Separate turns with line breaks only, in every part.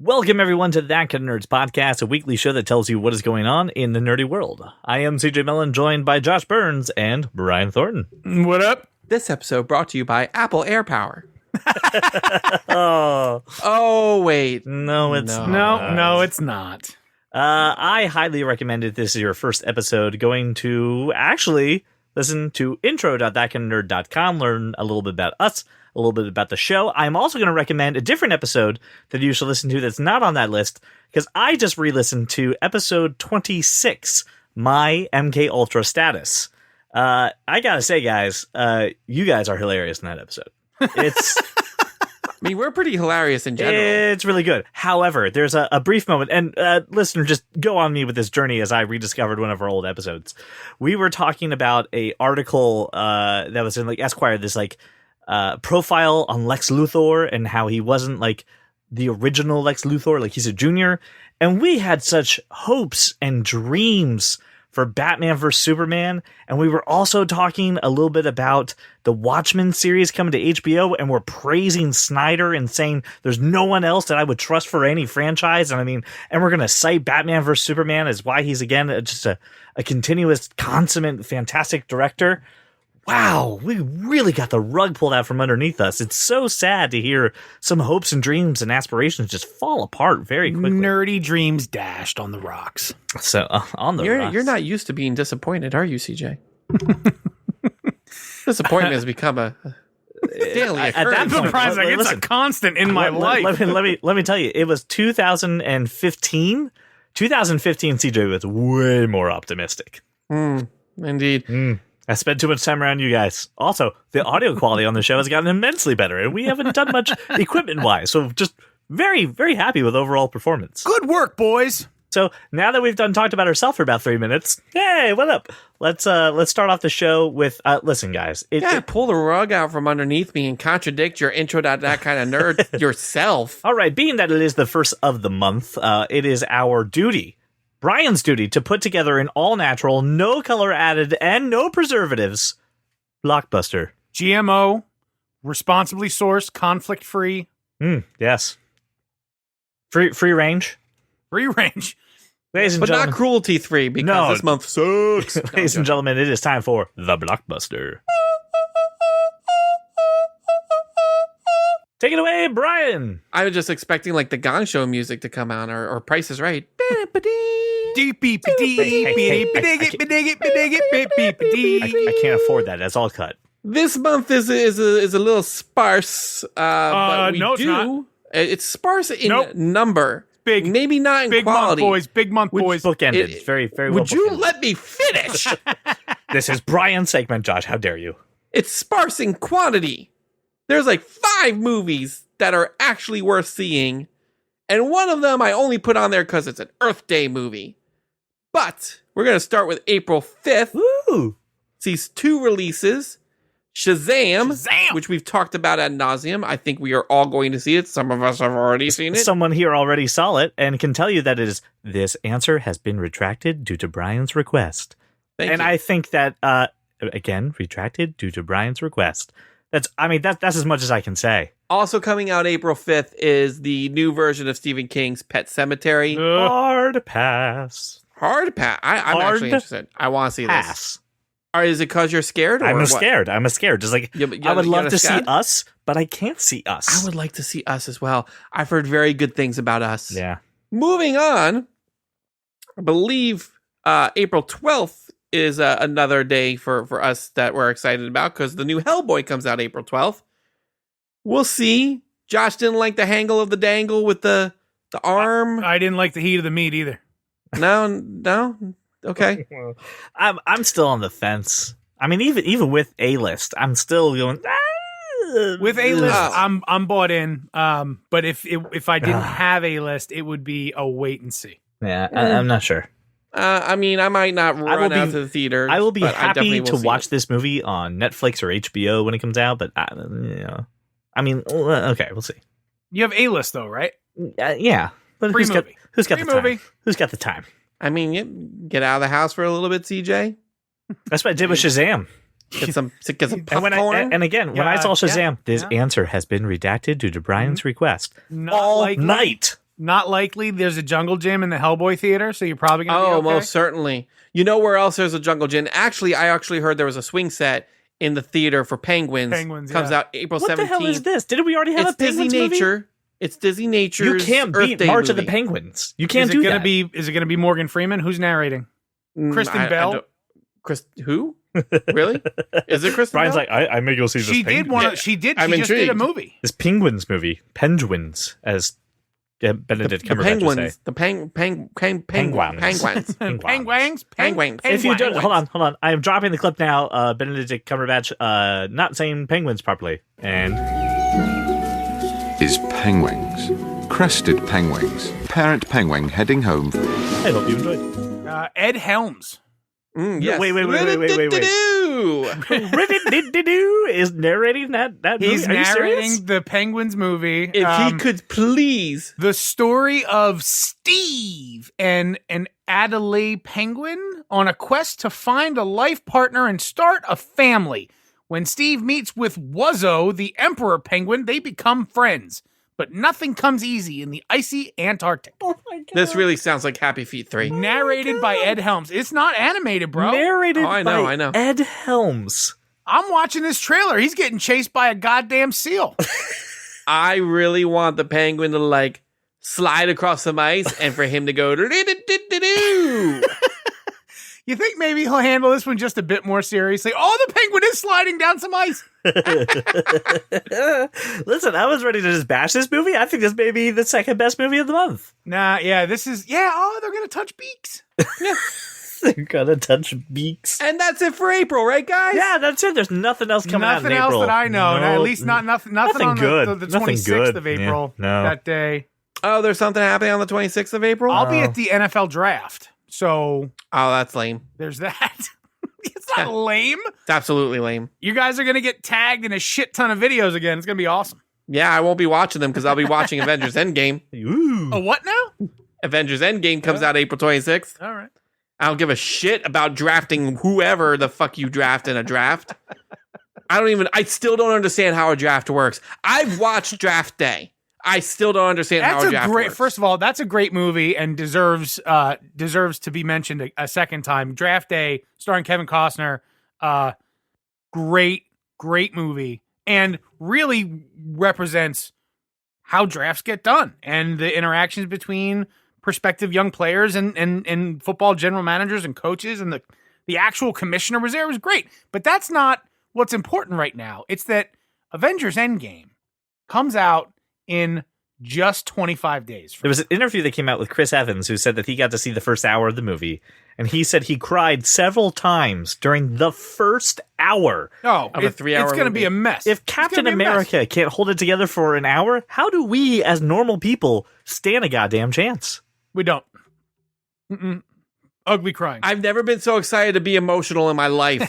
Welcome, everyone, to That Kind of Nerds podcast, a weekly show that tells you what is going on in the nerdy world. I am CJ Mellon, joined by Josh Burns and Brian Thornton.
What up?
This episode brought to you by Apple Air Power.
Oh,
wait.
no, it's
No, it's not.
I highly recommend if this is your first episode, going to actually listen to intro.thatkindofnerd.com, learn a little bit about us, a little bit about the show. I'm also going to recommend a different episode that you should listen to that's not on that list, because I just re-listened to episode 26, My MK Ultra Status. I gotta say, guys, you guys are hilarious in that episode. It's...
I mean, we're pretty hilarious in general.
It's really good. However, there's a brief moment, and listener, just go on me with this journey as I rediscovered one of our old episodes. We were talking about a article that was in like Esquire, this like profile on Lex Luthor and how he wasn't like the original Lex Luthor, like he's a junior. And we had such hopes and dreams for Batman vs. Superman. And we were also talking a little bit about the Watchmen series coming to HBO, and we're praising Snyder and saying there's no one else that I would trust for any franchise. And I mean, and we're going to cite Batman vs. Superman as why he's, again, just a continuous, consummate, fantastic director. Wow, we really got the rug pulled out from underneath us. It's so sad to hear some hopes and dreams and aspirations just fall apart very quickly.
Nerdy dreams dashed on the rocks.
So on the rocks.
You're not used to being disappointed, are you, CJ? Disappointment has become a daily occurrence.
At that point,
Surprising. It's a constant in my life.
Let me tell you, it was 2015. 2015 CJ was way more optimistic.
Indeed.
I spent too much time around you guys. Also, the audio quality on the show has gotten immensely better, and we haven't done much equipment-wise, so just very, very happy with overall performance.
Good work, boys.
So now that we've talked about ourselves for about 3 minutes, hey, what up? Let's start off the show with listen, guys.
Pull the rug out from underneath me and contradict your intro to that kind of nerd yourself.
All right, being that it is the first of the month, it is our duty, Brian's duty, to put together an all-natural, no color added, and no preservatives blockbuster.
GMO, responsibly sourced, conflict-free.
Yes. Free range.
Free range.
Ladies and
but
gentlemen,
not cruelty-free, because this month sucks.
Ladies and gentlemen, it is time for the blockbuster. Take it away, Brian.
I was just expecting like the Gong Show music to come out, or Price is Right.
I can't afford that. That's all cut.
This month is a little sparse, but we
no, it's
do.
not.
It's sparse in number.
Big,
maybe not in
big
quality.
Month, boys. Big month, boys.
Bookended. It's very, very well.
Would you
bookended.
let me finish?
This is Brian's segment, Josh. How dare you?
It's sparse in quantity. There's like 5 movies that are actually worth seeing, and one of them I only put on there because it's an Earth Day movie. But we're going to start with April 5th.
Woo!
Sees 2 releases. Shazam, which we've talked about ad nauseum. I think we are all going to see it. Some of us have already seen it.
Someone here already saw it and can tell you that it is, this answer has been retracted due to Brian's request.
Thank you.
I think that, again, retracted due to Brian's request. That's as much as I can say.
Also coming out April 5th is the new version of Stephen King's Pet Sematary.
Hard pass.
Hard pass. I'm actually interested. I want to see this. Or is it because you're scared? Or
I'm
what?
scared. Just like, I would love to see Us, but I can't see Us.
I would like to see Us as well. I've heard very good things about Us.
Yeah.
Moving on, I believe April 12th is another day for us that we're excited about, because the new Hellboy comes out April 12th. We'll see. Josh didn't like the hangle of the dangle with the arm.
I didn't like the heat of the meat either.
No. Okay.
I'm still on the fence. I mean, even with A-list, I'm still going.
With A-list, I'm bought in. But if I didn't have A-list, it would be a wait and see.
Yeah, I'm not sure.
I mean, I might not run out to the theater.
I will be happy to watch this movie on Netflix or HBO when it comes out. But I mean, okay, we'll see.
You have A-list though, right?
Yeah, but who's got the time? Who's got the time?
I mean, get out of the house for a little bit, CJ.
That's what I did with Shazam.
Get some popcorn.
When I saw Shazam, this answer has been redacted due to Brian's request.
All
night.
Not likely. There's a jungle gym in the Hellboy theater, so you're probably going to be okay.
Most certainly. You know where else there's a jungle gym? Actually, I heard there was a swing set in the theater for Penguins. Comes out April 17th.
What the hell is this? Didn't we already have a Penguins
Disney
movie?
Nature. It's Disney Nature's
You can't
Earth
beat
Day
March
movie.
of the Penguins. You can't do that.
Is it going to be Morgan Freeman? Who's narrating? Kristen Bell?
Who? Really? Is it Kristen
Brian's
Bell?
like, I may go see this.
She did one. She did.
I'm
She just did a
intrigued.
movie.
This Penguins movie. Penguins, as Benedict
the
Cumberbatch would
penguins.
say.
The penguins.
Penguins.
Penguins.
If you don't, hold on. I am dropping the clip now. Benedict Cumberbatch not saying penguins properly. And
is penguins. Crested penguins. Parent penguin heading home.
I hope you enjoyed.
Ed Helms.
Yes.
Wait. Riddick-diddy-doo is narrating that movie.
He's
Are you serious?
narrating the Penguins movie.
If he could please.
The story of Steve and an Adelaide penguin on a quest to find a life partner and start a family. When Steve meets with Wuzzo, the emperor penguin, they become friends. But nothing comes easy in the icy Antarctic.
Oh my god!
This really sounds like Happy Feet 3.
Narrated by Ed Helms. It's not animated, bro.
Narrated
I
by
know.
Ed Helms.
I'm watching this trailer. He's getting chased by a goddamn seal.
I really want the penguin to like slide across some ice and for him to go do.
You think maybe he'll handle this one just a bit more seriously? Oh, the penguin is sliding down some ice.
Listen, I was ready to just bash this movie. I think this may be the second best movie of the month.
Nah, yeah, this is, oh, they're going to touch beaks.
They're gonna touch beaks.
And that's it for April, right, guys?
Yeah, that's it. There's nothing else coming out in
Nothing
April.
else that I know.
No,
At least nothing on
good.
the
Nothing
26th
good.
of April.
Yeah, no.
That day.
Oh, there's something happening on the 26th of April?
I'll be at the NFL draft. So
Oh, that's lame.
there's that. It's not lame.
It's absolutely lame.
You guys are going to get tagged in a shit ton of videos again. It's going to be awesome.
Yeah, I won't be watching them because I'll be watching Avengers Endgame.
Ooh.
Oh, what now?
Avengers Endgame comes out April 26th.
All right.
I don't give a shit about drafting whoever the fuck you draft in a draft. I still don't understand how a draft works. I've watched Draft Day. I still don't understand how a draft works.
First of all, that's a great movie and deserves to be mentioned a second time. Draft Day, starring Kevin Costner, great movie, and really represents how drafts get done and the interactions between prospective young players and football general managers and coaches, and the actual commissioner was there. It was great, but that's not what's important right now. It's that Avengers Endgame comes out in just 25 days.
There was an interview that came out with Chris Evans who said that he got to see the first hour of the movie, and he said he cried several times during the first hour.
Oh,
Of a 3-hour
it's going to
movie.
be a mess.
If
It's
Captain
gonna be a mess.
America can't hold it together for an hour, how do we, as normal people, stand a goddamn chance?
We don't. Ugly crying.
I've never been so excited to be emotional in my life.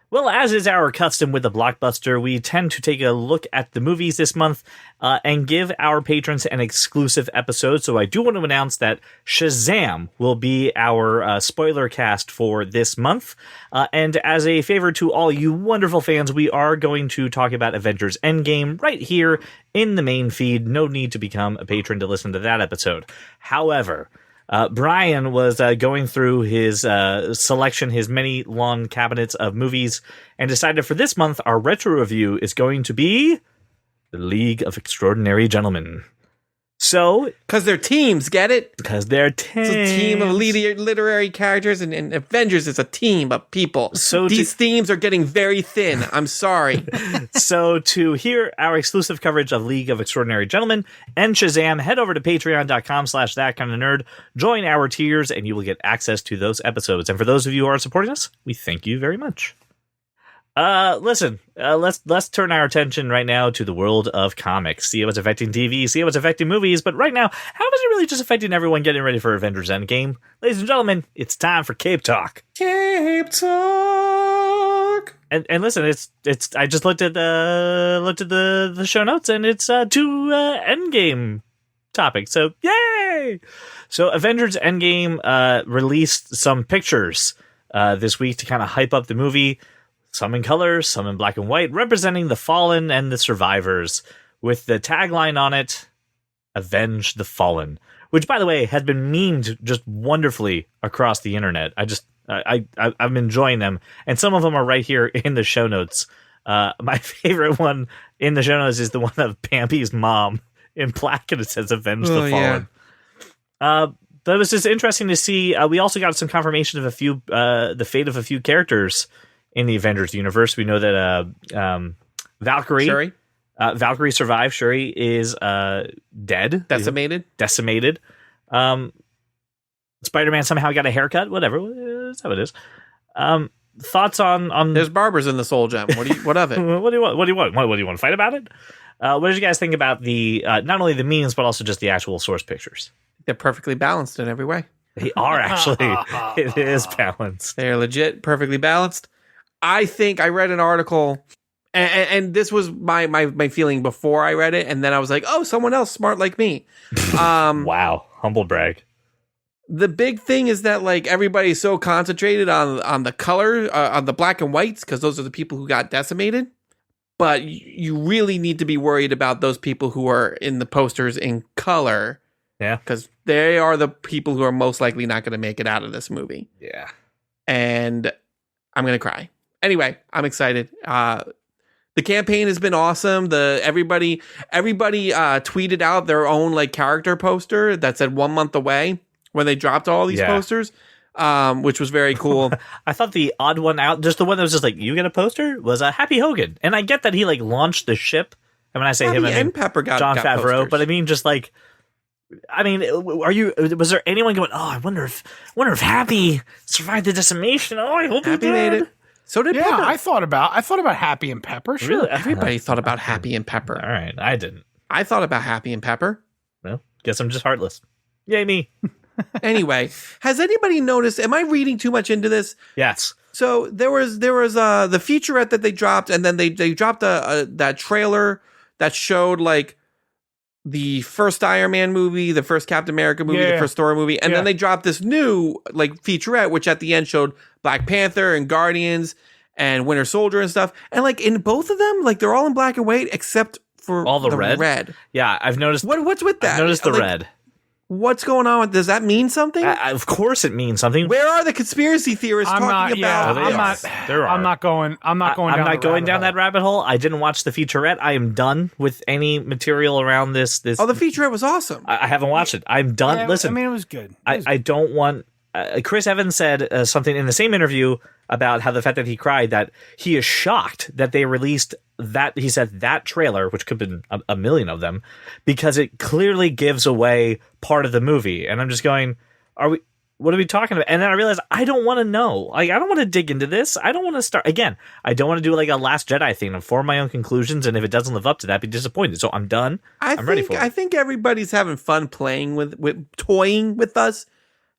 Well, as is our custom with the Blockbuster, we tend to take a look at the movies this month and give our patrons an exclusive episode. So I do want to announce that Shazam will be our spoiler cast for this month. And as a favor to all you wonderful fans, we are going to talk about Avengers Endgame right here in the main feed. No need to become a patron to listen to that episode. However, Brian was going through his selection, his many long cabinets of movies, and decided for this month our retro review is going to be The League of Extraordinary Gentlemen. So,
Because they're teams, get it?
because they're
It's a team of literary characters, and Avengers is a team of people.
So
these themes are getting very thin. I'm sorry.
So to hear our exclusive coverage of League of Extraordinary Gentlemen and Shazam, head over to patreon.com/thatkindofnerd, join our tiers, and you will get access to those episodes. And for those of you who are supporting us, we thank you very much. Listen, let's turn our attention right now to the world of comics. See how it's affecting TV, see how it's affecting movies, but right now, how is it really just affecting everyone getting ready for Avengers Endgame? Ladies and gentlemen, it's time for Cape Talk.
Cape Talk.
And listen, it's I just looked at the show notes, and it's two Endgame topics. So yay! So Avengers Endgame released some pictures this week to kind of hype up the movie. Some in color, some in black and white, representing the fallen and the survivors, with the tagline on it, Avenge the Fallen, which, by the way, has been memed just wonderfully across the internet. I'm enjoying them, and some of them are right here in the show notes. My favorite one in the show notes is the one of Bambi's mom in black, and it says "Avenge the Fallen." Yeah. But it was just interesting to see. We also got some confirmation of the fate of a few characters in the Avengers universe. We know that Valkyrie, Valkyrie survived. Shuri is dead,
decimated.
Spider-Man somehow got a haircut. Whatever, that's how it is. Thoughts on?
There's barbers in the Soul Gem. What of it?
What do you want? What do you want? What do you want to fight about it? What did you guys think about the not only the memes but also just the actual source pictures?
They're perfectly balanced in every way.
They are actually. It is balanced.
They're legit, perfectly balanced. I think I read an article, and this was my feeling before I read it, and then I was like, oh, someone else smart like me.
Wow, humble brag.
The big thing is that like everybody's so concentrated on the color, on the black and whites, because those are the people who got decimated. But you really need to be worried about those people who are in the posters in color.
Yeah.
Because they are the people who are most likely not going to make it out of this movie.
Yeah.
And I'm going to cry. Anyway, I'm excited. The campaign has been awesome. Everybody tweeted out their own like character poster that said 1 month away when they dropped all these posters, which was very cool.
I thought the odd one out, just the one that was just like, you get a poster, was Happy Hogan. And I get that he like launched the ship. And when I say
Happy
him, I mean
and Pepper got
Jon Favreau.
posters.
But I mean, just like, was there anyone going, oh, I wonder if Happy survived the decimation. Oh, I hope
Happy
he
made
did.
it. So did Pepper.
I thought about Happy and Pepper. Sure.
Really?
Everybody thought about Happy and Pepper.
All right, I didn't.
I thought about Happy and Pepper.
Well, guess I'm just heartless. Yay me.
Anyway, has anybody noticed? Am I reading too much into this?
Yes.
So there was the featurette that they dropped, and then they dropped that trailer that showed like the first Iron Man movie, the first Captain America movie, the first Thor movie, and then they dropped this new like featurette, which at the end showed Black Panther and Guardians and Winter Soldier and stuff. And like in both of them, like they're all in black and white except for
all the red. Yeah, I've noticed.
What's with that?
I've noticed the red.
What's going on? Does that mean something?
Of course, it means something.
Where are the conspiracy theorists talking about?
I'm not going down
that rabbit hole. I didn't watch the featurette. I am done with any material around this.
Oh, the featurette was awesome.
I haven't watched it. I'm done. Listen,
I mean, it was good.
I don't want. Chris Evans said something in the same interview about how the fact that he cried, that he is shocked that they released that. He said that trailer, which could have been a million of them, because it clearly gives away part of the movie. And I'm just going, what are we talking about? And then I realized I don't want to know. Like, I don't want to dig into this. I don't want to start again. I don't want to do like a Last Jedi thing and form my own conclusions. And if it doesn't live up to that, be disappointed. So I'm done. I'm ready for it.
I think everybody's having fun playing with toying with us.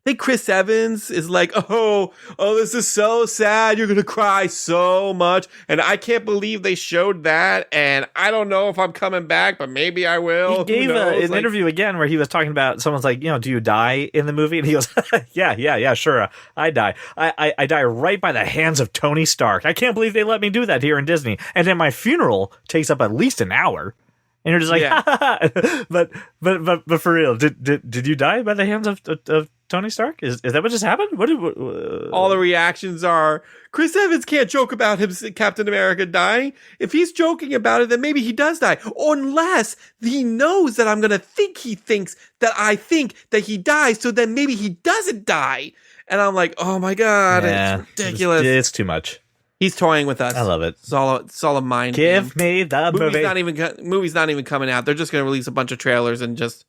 I think Chris Evans is like, oh, this is so sad. You're going to cry so much. And I can't believe they showed that. And I don't know if I'm coming back, but maybe I will.
He gave an interview again where he was talking about, someone's like, do you die in the movie? And he goes, yeah, sure. I die. I die right by the hands of Tony Stark. I can't believe they let me do that here in Disney. And then my funeral takes up at least an hour. And you're just like, but for real, did you die by the hands of Tony Stark? Is that what just happened? What
all the reactions are, Chris Evans can't joke about him, Captain America dying. If he's joking about it, then maybe he does die. Unless he knows that I'm going to think he thinks that I think that he dies, so then maybe he doesn't die. And I'm like, oh my God, it's ridiculous.
It's too much.
He's toying with us.
I love it.
It's all a mind
Give
game.
me the movie.
Movie's not even coming out. They're just going to release a bunch of trailers and just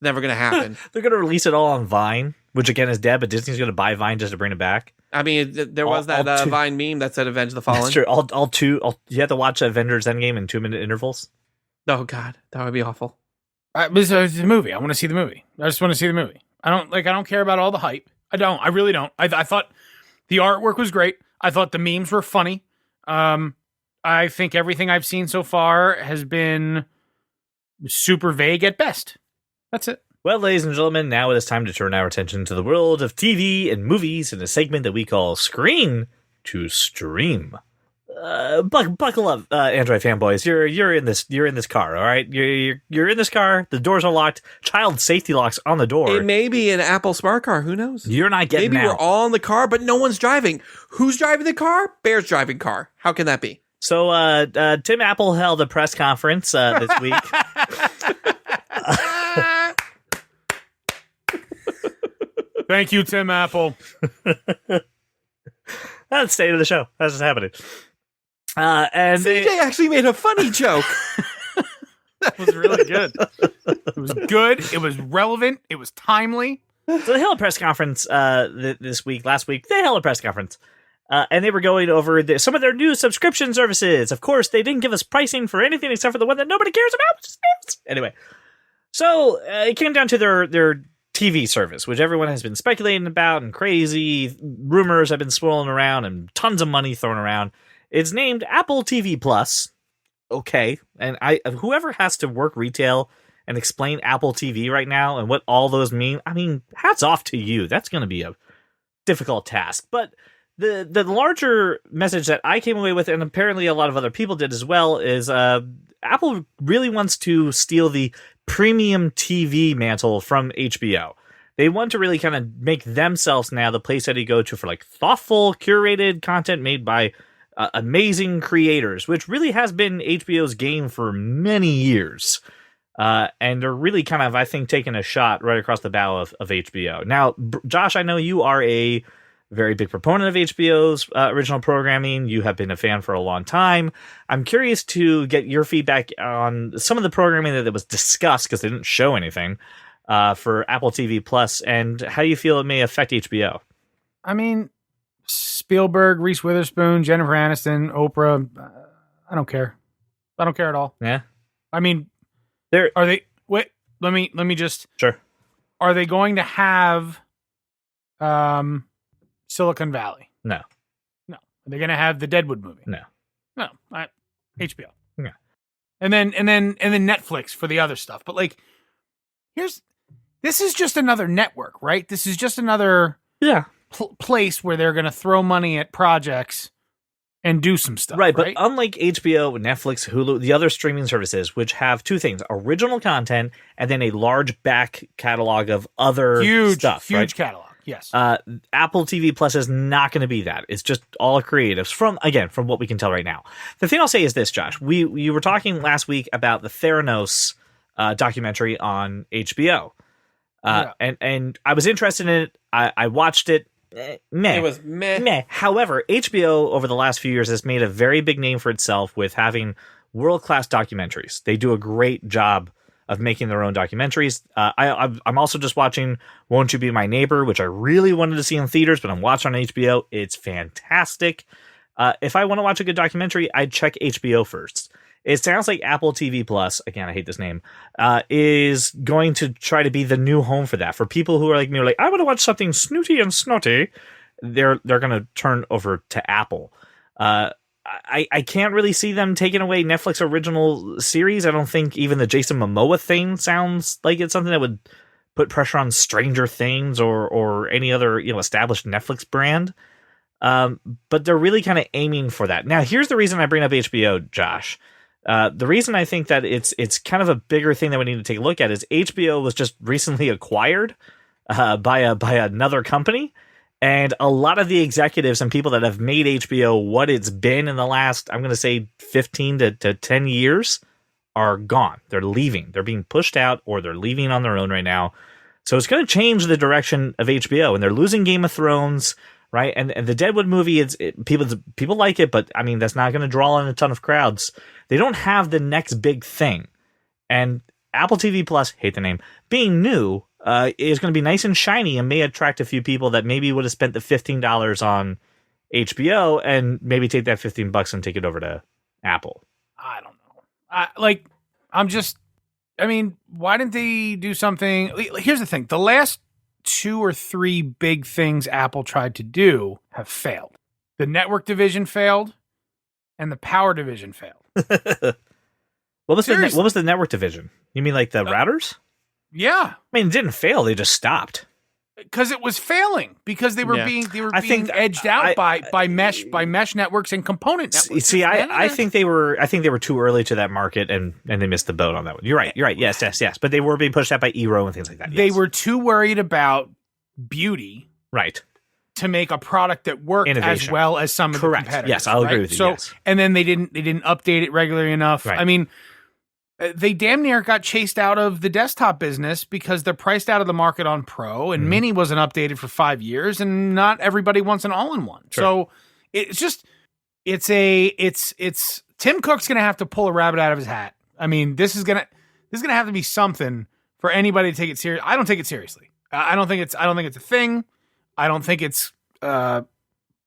never going to happen.
They're going to release it all on Vine, which again is dead, but Disney's going to buy Vine just to bring it back.
I mean, there was that Vine meme that said "Avenge the Fallen."
That's true. You have to watch Avengers Endgame in 2-minute intervals.
Oh God, that would be awful.
It's the movie. I want to see the movie. I just want to see the movie. I don't care about all the hype. I don't. I really don't. I thought the artwork was great. I thought the memes were funny. I think everything I've seen so far has been super vague at best. That's it.
Well, ladies and gentlemen, now it is time to turn our attention to the world of TV and movies in a segment that we call Screen to Stream. buckle up, Android fanboys. You're in this car, all right? You're in this car. The doors are locked. Child safety locks on the door.
It may be an Apple smart car. Who knows?
You're not getting
Maybe
out.
we're all in the car, but no one's driving. Who's driving the car? Bear's driving car. How can that be?
So, Tim Apple held a press conference this week.
Thank you, Tim Apple.
That's the state of the show. That's what's happening. And
CJ actually made a funny joke.
That was really good. It was good. It was relevant. It was timely.
So they held a press conference last week. They held a press conference. And they were going over some of their new subscription services. Of course, they didn't give us pricing for anything except for the one that nobody cares about, which is news. Anyway, so it came down to their TV service, which everyone has been speculating about, and crazy rumors have been swirling around, and tons of money thrown around. It's named Apple TV Plus. Okay, and whoever has to work retail and explain Apple TV right now and what all those mean, I mean, hats off to you. That's going to be a difficult task, but the larger message that I came away with, and apparently a lot of other people did as well, is Apple really wants to steal the premium TV mantle from HBO. They want to really kind of make themselves now the place that you go to for like thoughtful, curated content made by amazing creators, which really has been HBO's game for many years. And they're really kind of, I think, taking a shot right across the bow of HBO. Now, Josh, I know you are a very big proponent of HBO's original programming. You have been a fan for a long time. I'm curious to get your feedback on some of the programming that was discussed, because they didn't show anything, for Apple TV Plus, and how you feel it may affect HBO.
I mean, Spielberg, Reese Witherspoon, Jennifer Aniston, Oprah. I don't care. I don't care at all.
Yeah.
I mean, are they? Wait. Let me just.
Sure.
Are they going to have Silicon Valley?
No.
Are they going to have the Deadwood movie?
No.
HBO.
Yeah.
And then Netflix for the other stuff. But like, this is just another network, right? This is just another place where they're going to throw money at projects and do some stuff.
Right, but unlike HBO, Netflix, Hulu, the other streaming services, which have two things: original content and then a large back catalog of other stuff.
Huge
right?
catalog. Yes.
Apple TV Plus is not going to be that. It's just all creatives from what we can tell right now. The thing I'll say is this, Josh. We were talking last week about the Theranos documentary on HBO. And I was interested in it. I watched it. Meh.
It was meh.
However, HBO over the last few years has made a very big name for itself with having world-class documentaries. They do a great job of making their own documentaries. I'm also just watching Won't You Be My Neighbor, which I really wanted to see in theaters, but I'm watching on HBO. It's fantastic. If I want to watch a good documentary, I'd check HBO first. It sounds like Apple TV Plus, again, I hate this name, is going to try to be the new home for that. For people who are like me, are like, I want to watch something snooty and snotty, they're going to turn over to Apple. I can't really see them taking away Netflix original series. I don't think even the Jason Momoa thing sounds like it's something that would put pressure on Stranger Things or any other established Netflix brand. But they're really kind of aiming for that. Now, here's the reason I bring up HBO, Josh. The reason I think that it's kind of a bigger thing that we need to take a look at is HBO was just recently acquired by another company, and a lot of the executives and people that have made HBO what it's been in the last, I'm going to say 15 to 10 years are gone. They're leaving. They're being pushed out, or they're leaving on their own right now. So it's going to change the direction of HBO, and they're losing Game of Thrones. Right, and the Deadwood movie, people like it, but I mean that's not going to draw in a ton of crowds. They don't have the next big thing, and Apple TV Plus, hate the name, being new, is going to be nice and shiny and may attract a few people that maybe would have spent the $15 on HBO and maybe take that $15 and take it over to Apple.
I don't know. Why didn't they do something? Here's the thing: the last 2 or 3 big things Apple tried to do have failed. The network division failed, and the power division failed.
What was the network division? You mean like the routers?
Yeah.
I mean, it didn't fail. They just stopped.
because it was failing, because they were
Yeah.
being
I think
edged out by mesh networks and component networks.
See, I think they were too early to that market, and they missed the boat on that one. You're right. Yes. But they were being pushed out by Eero and things like that.
They
yes.
were too worried about beauty,
right,
to make a product that worked
Innovation.
as well as some of
Correct.
the competitors.
Yes, I'll agree with you.
So,
yes.
and then they didn't update it regularly enough.
Right.
I mean, they damn near got chased out of the desktop business because they're priced out of the market on Pro, and Mini wasn't updated for 5 years, and not everybody wants an all-in-one.
Sure.
So it's just it's Tim Cook's gonna have to pull a rabbit out of his hat. I mean, this is gonna have to be something for anybody to take it serious. I don't take it seriously. I don't think it's a thing. I don't think it's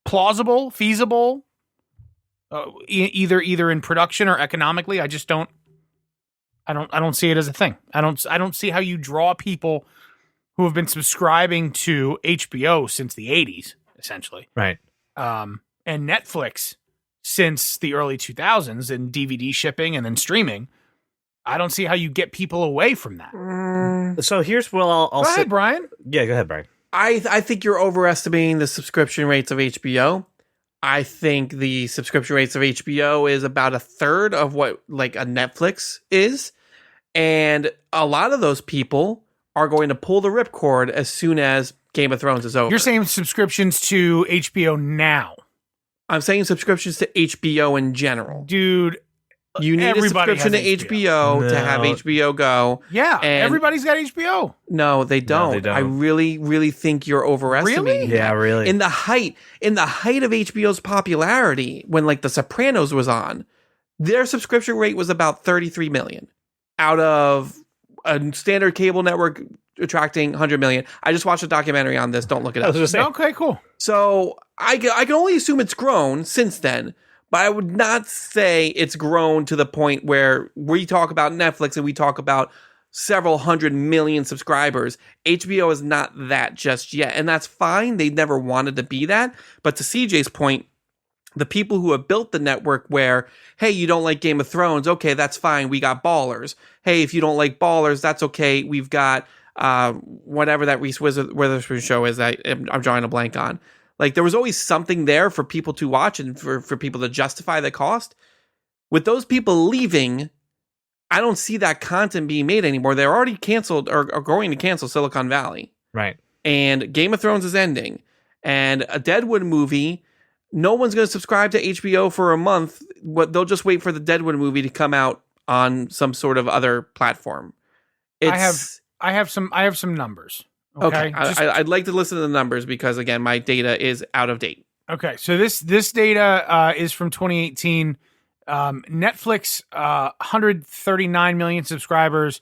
plausible, feasible, either in production or economically. I just don't. I don't see it as a thing. I don't see how you draw people who have been subscribing to HBO since the 80s, essentially.
Right.
And Netflix since the early 2000s, and DVD shipping and then streaming. I don't see how you get people away from that.
So here's what I'll
Go ahead, Brian.
Yeah, go ahead, Brian.
I think you're overestimating the subscription rates of HBO. I think the subscription rates of HBO is about a third of what like a Netflix is. And a lot of those people are going to pull the ripcord as soon as Game of Thrones is over.
You're saying subscriptions to HBO now.
I'm saying subscriptions to HBO in general.
Dude,
You need a
everybody
subscription to
has
HBO to have
No.
HBO Go.
yeah,
And-
everybody's got HBO.
No, they don't.
they don't.
I really, really think you're overestimating.
Really?
Yeah,
that.
really.
In the height of HBO's popularity, when like The Sopranos was on, their subscription rate was about 33 million out of a standard cable network attracting 100 million. I just watched a documentary on this. Don't look it
I
up.
was just saying.
Okay, cool.
So I can only assume it's grown since then, but I would not say it's grown to the point where we talk about Netflix and we talk about several 100 million subscribers. HBO is not that just yet, and that's fine. They never wanted to be that. But to CJ's point, the people who have built the network where, hey, you don't like Game of Thrones, okay, that's fine. We got Ballers. Hey, if you don't like Ballers, that's okay. We've got whatever that Reese Witherspoon show is. I'm drawing a blank on. Like, there was always something there for people to watch and for people to justify the cost. With those people leaving, I don't see that content being made anymore. They're already canceled or are going to cancel Silicon Valley.
Right.
And Game of Thrones is ending. And a Deadwood movie, no one's going to subscribe to HBO for a month. They'll just wait for the Deadwood movie to come out on some sort of other platform.
I have some numbers.
Okay.
Just-
I'd like to listen to the numbers because, again, my data is out of date.
Okay, so this data is from 2018. Netflix, 139 million subscribers.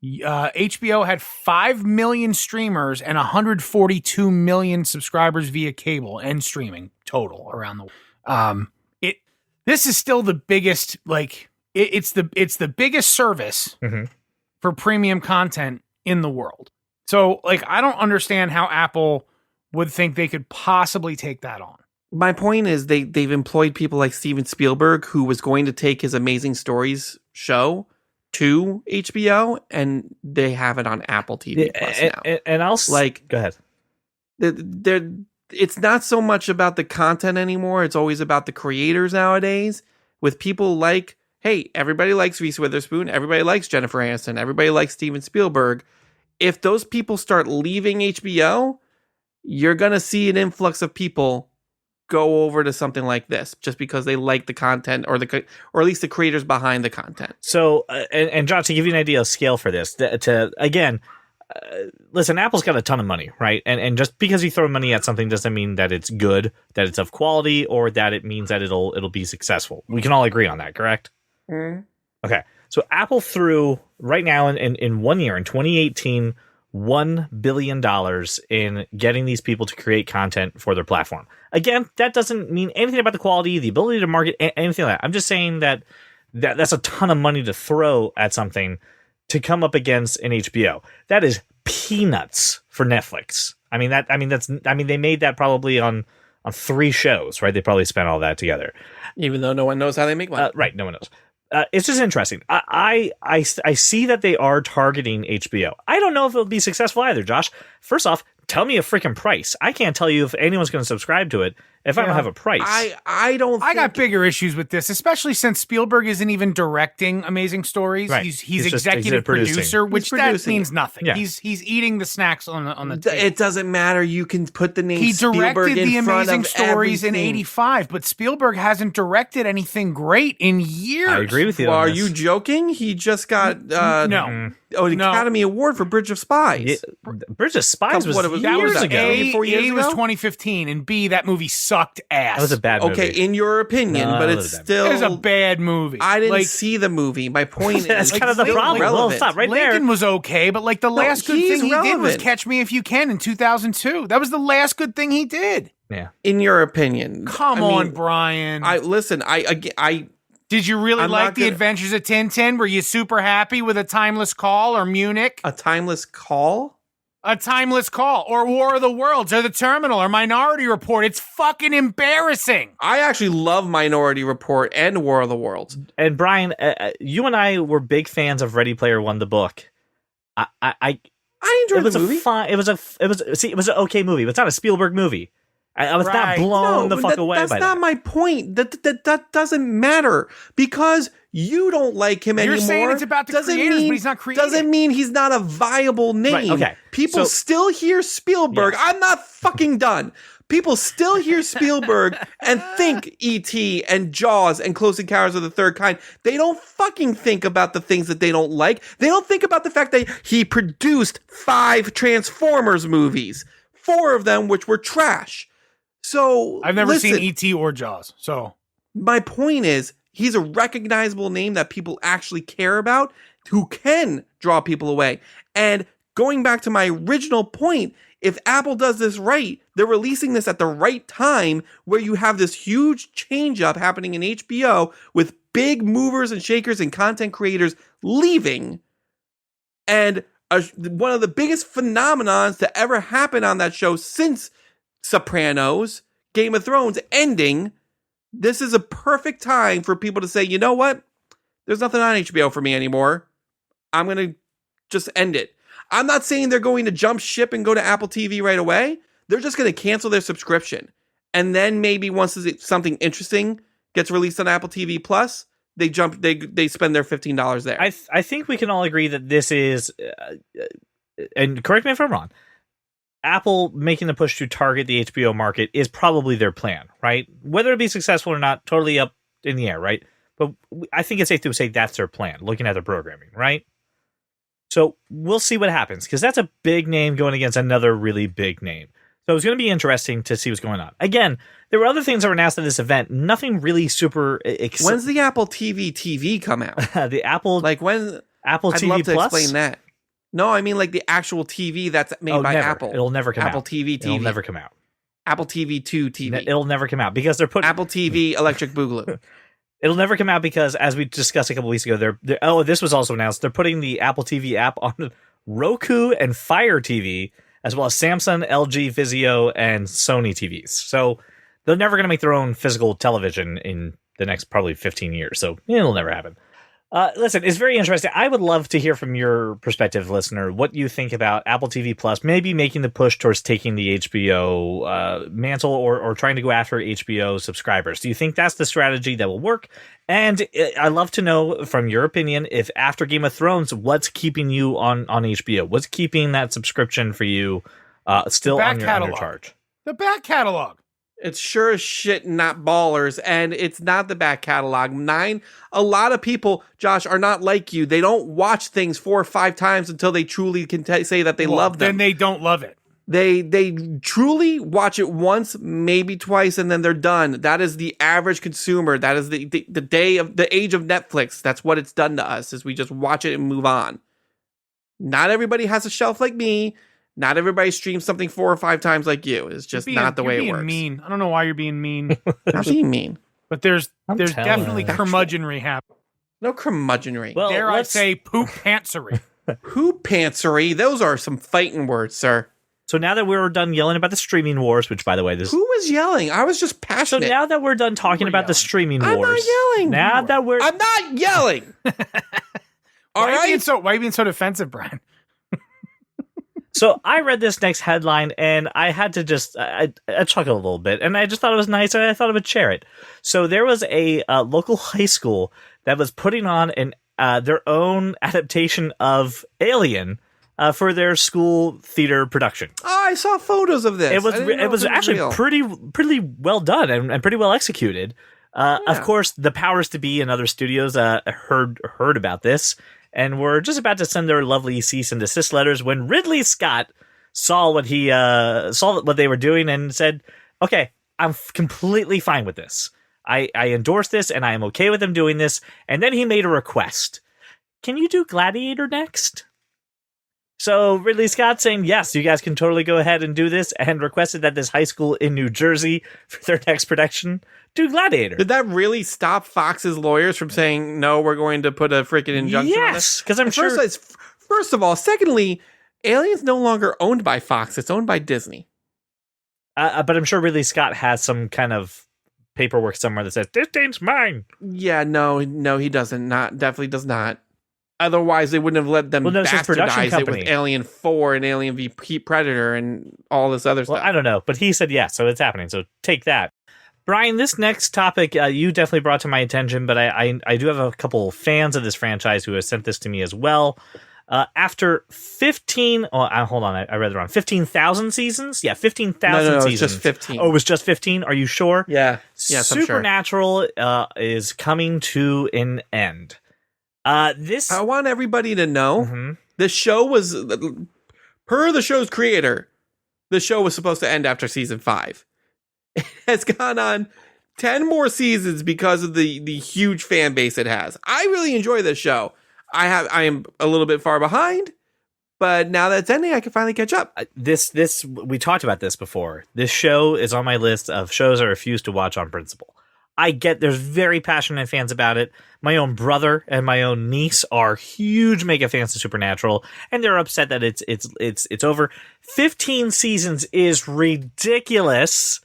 HBO had 5 million streamers and 142 million subscribers via cable and streaming total around the world. This is still the biggest, like it's the biggest service
Mhm.
for premium content in the world. So, like, I don't understand how Apple would think they could possibly take that on.
My point is they've employed people like Steven Spielberg, who was going to take his Amazing Stories show to HBO, and they have it on Apple TV Plus now.
And I'll
Like-
go ahead.
It's not so much about the content anymore. It's always about the creators nowadays. With people like, hey, everybody likes Reese Witherspoon, everybody likes Jennifer Aniston, everybody likes Steven Spielberg. If those people start leaving HBO, you're gonna see an influx of people go over to something like this just because they like the content or at least the creators behind the content.
So, and John, to give you an idea of scale for this, listen, Apple's got a ton of money, right? And just because you throw money at something doesn't mean that it's good, that it's of quality, or that it means that it'll be successful. We can all agree on that, correct? Okay. So Apple threw right now in 1 year, in 2018, $1 billion in getting these people to create content for their platform. Again, that doesn't mean anything about the quality, the ability to market, anything like that. I'm just saying that's a ton of money to throw at something to come up against an HBO. That is peanuts for Netflix. They made that probably on 3 shows, right? They probably spent all that together.
Even though no one knows how they make money.
Right, no one knows. It's just interesting. I see that they are targeting HBO. I don't know if it'll be successful either, Josh. First off, tell me a freaking price. I can't tell you if anyone's going to subscribe to it if I don't have a price.
I don't.
I got bigger issues with this, especially since Spielberg isn't even directing Amazing Stories.
Right.
He's
just
executive producer, which that means nothing.
Yeah.
He's eating the snacks on the table.
It doesn't matter. You can put the name.
He
Spielberg
directed
in
The
front
Amazing
of
Stories in
everything.
'85, but Spielberg hasn't directed anything great in years.
I agree with you.
Well,
on
are
this.
you joking? He just got
No.
an Academy Award for Bridge of Spies.
Yeah, Bridge of Spies was
What, it was-
That
years
was
ago.
A,
4 years
A was
ago?
2015, and B, that movie sucked ass.
That was a bad movie.
Okay, in your opinion,
No,
but
it
it's
was a bad
still.
It was a bad movie.
I didn't
Like,
see the movie. My point
That's
is,
kind of the
it's
problem. Well,
relevant.
stop right
Lincoln
there.
was okay, but like the last good
he's
thing he did was
relevant.
Catch Me If You Can in 2002. That was the last good thing he did.
Yeah.
In your opinion,
Come
I
on,
mean,
Brian.
I listen. I
Did you really
I'm
like
not
The
gonna-
Adventures of Tintin? Were you super happy with A Timeless Call or Munich?
a timeless call.
A Timeless Call or War of the Worlds or The Terminal or Minority Report? It's fucking embarrassing.
I actually love Minority Report and War of the Worlds.
And Brian, you and I were big fans of Ready Player One, the book. I
I
it
enjoyed
was
the movie.
a fine. It was an okay movie. But it's not a Spielberg movie. I was
Right.
not blown the fuck away
That's
by
not
that.
my point. That doesn't matter because you don't like him
You're
anymore.
saying it's about the
doesn't
creators,
mean,
but he's not creative.
Doesn't mean he's not a viable name.
Right, okay.
People
So-
still hear Spielberg.
Yes.
I'm not fucking done. People still hear Spielberg and think E.T. and Jaws and Close Encounters of the Third Kind. They don't fucking think about the things that they don't like. They don't think about the fact that he produced 5 Transformers movies, 4 of them which were trash. So
I've never
listen,
seen E.T. or Jaws, so
my point is, he's a recognizable name that people actually care about, who can draw people away. And going back to my original point, if Apple does this right, they're releasing this at the right time where you have this huge change up happening in HBO with big movers and shakers and content creators leaving. And one of the biggest phenomenons to ever happen on that show since Sopranos, Game of Thrones ending, this is a perfect time for people to say, you know what? There's nothing on HBO for me anymore. I'm going to just end it. I'm not saying they're going to jump ship and go to Apple TV right away. They're just going to cancel their subscription. And then maybe once something interesting gets released on Apple TV Plus, they spend their $15 there.
I think we can all agree that this is, and correct me if I'm wrong, Apple making the push to target the HBO market is probably their plan, right? Whether it be successful or not, totally up in the air, right? But I think it's safe to say that's their plan, looking at their programming, right? So we'll see what happens, because that's a big name going against another really big name. So it's going to be interesting to see what's going on. Again, there were other things that were announced at this event. Nothing really super exciting.
When's the Apple TV come out?
The Apple
Like when?
Apple
I'd
TV
love to
Plus?
explain that. No, I mean like the actual TV that's made by
never.
Apple.
It'll never come
Apple
out.
TV.
It'll never come out.
Apple TV 2 TV.
It'll never come out because they're putting.
Apple TV Electric Boogaloo.
It'll never come out because, as we discussed a couple weeks ago, this was also announced. They're putting the Apple TV app on Roku and Fire TV, as well as Samsung, LG, Vizio, and Sony TVs. So they're never going to make their own physical television in the next probably 15 years. So it'll never happen. Listen, it's very interesting. I would love to hear from your perspective, listener, what you think about Apple TV Plus, maybe making the push towards taking the HBO mantle or trying to go after HBO subscribers. Do you think that's the strategy that will work? And I'd love to know, from your opinion, if after Game of Thrones, what's keeping you on HBO? What's keeping that subscription for you still on your charge?
The back catalog.
It's sure as shit not Ballers, and it's not the back catalog. A lot of people, Josh, are not like you. They don't watch things 4 or 5 times until they truly can say that they love them.
Then they don't love it.
They truly watch it once, maybe twice, and then they're done. That is the average consumer. That is the day of the age of Netflix. That's what it's done to us, is we just watch it and move on. Not everybody has a shelf like me. Not everybody streams something 4 or 5 times like you. It's just not the way it works.
Mean. I don't know why you're being mean,
Not being mean.
but there's
telling
definitely
you.
curmudgeonry happening.
No curmudgeonry.
Well,
Dare I
let's-
say poop pantsery.
Who pantsery? Those are some fighting words, sir.
So now that we're done yelling about the streaming wars, which, by the way, this
Who was yelling? I was just
so
passionate.
now that we're done talking
were
about the
yelling.
streaming
I'm
wars,
not yelling.
Now that we're
I'm not yelling. All
Why are you being
right.
so defensive, Brian?
So I read this next headline and I had to just I chuckled a little bit, and I just thought it was nice, and I thought I would share it. So there was a local high school that was putting on their own adaptation of Alien for their school theater production.
Oh, I saw photos of this.
It was actually
real.
pretty well done and pretty well executed. Of course, the powers to be in other studios heard about this, and were just about to send their lovely cease and desist letters when Ridley Scott saw what they were doing and said, "Okay, I'm completely fine with this. I endorse this, and I am okay with them doing this." And then he made a request: "Can you do Gladiator next?" So Ridley Scott saying, yes, you guys can totally go ahead and do this, and requested that this high school in New Jersey for their next production do Gladiator.
Did that really stop Fox's lawyers from saying, no, we're going to put a freaking injunction on this?
Yes, because I'm sure...
First of all, secondly, Alien's no longer owned by Fox. It's owned by Disney.
But I'm sure Ridley Scott has some kind of paperwork somewhere that says, this thing's mine.
Yeah, no, he doesn't. Definitely does not. Otherwise, they wouldn't have let them bastardize it with Alien 4 and Alien v Predator and all this other stuff.
I don't know, but he said yes, so it's happening. So take that. Brian, this next topic you definitely brought to my attention, but I do have a couple fans of this franchise who have sent this to me as well. After 15... Oh, hold on, I read it wrong. 15,000 seasons? Yeah, 15,000 seasons.
No, it's just 15.
Oh, it was just 15? Are you sure?
Yeah. Yes,
Supernatural is coming to an end. I
want everybody to know the show was, per the show's creator, the show was supposed to end after season 5. It has gone on 10 more seasons because of the huge fan base it has. I really enjoy this show. I am a little bit far behind, but now that it's ending, I can finally catch up.
We talked about this before. This show is on my list of shows I refuse to watch on principle. I get there's very passionate fans about it. My own brother and my own niece are huge mega fans of Supernatural, and they're upset that it's over. 15 seasons is ridiculous.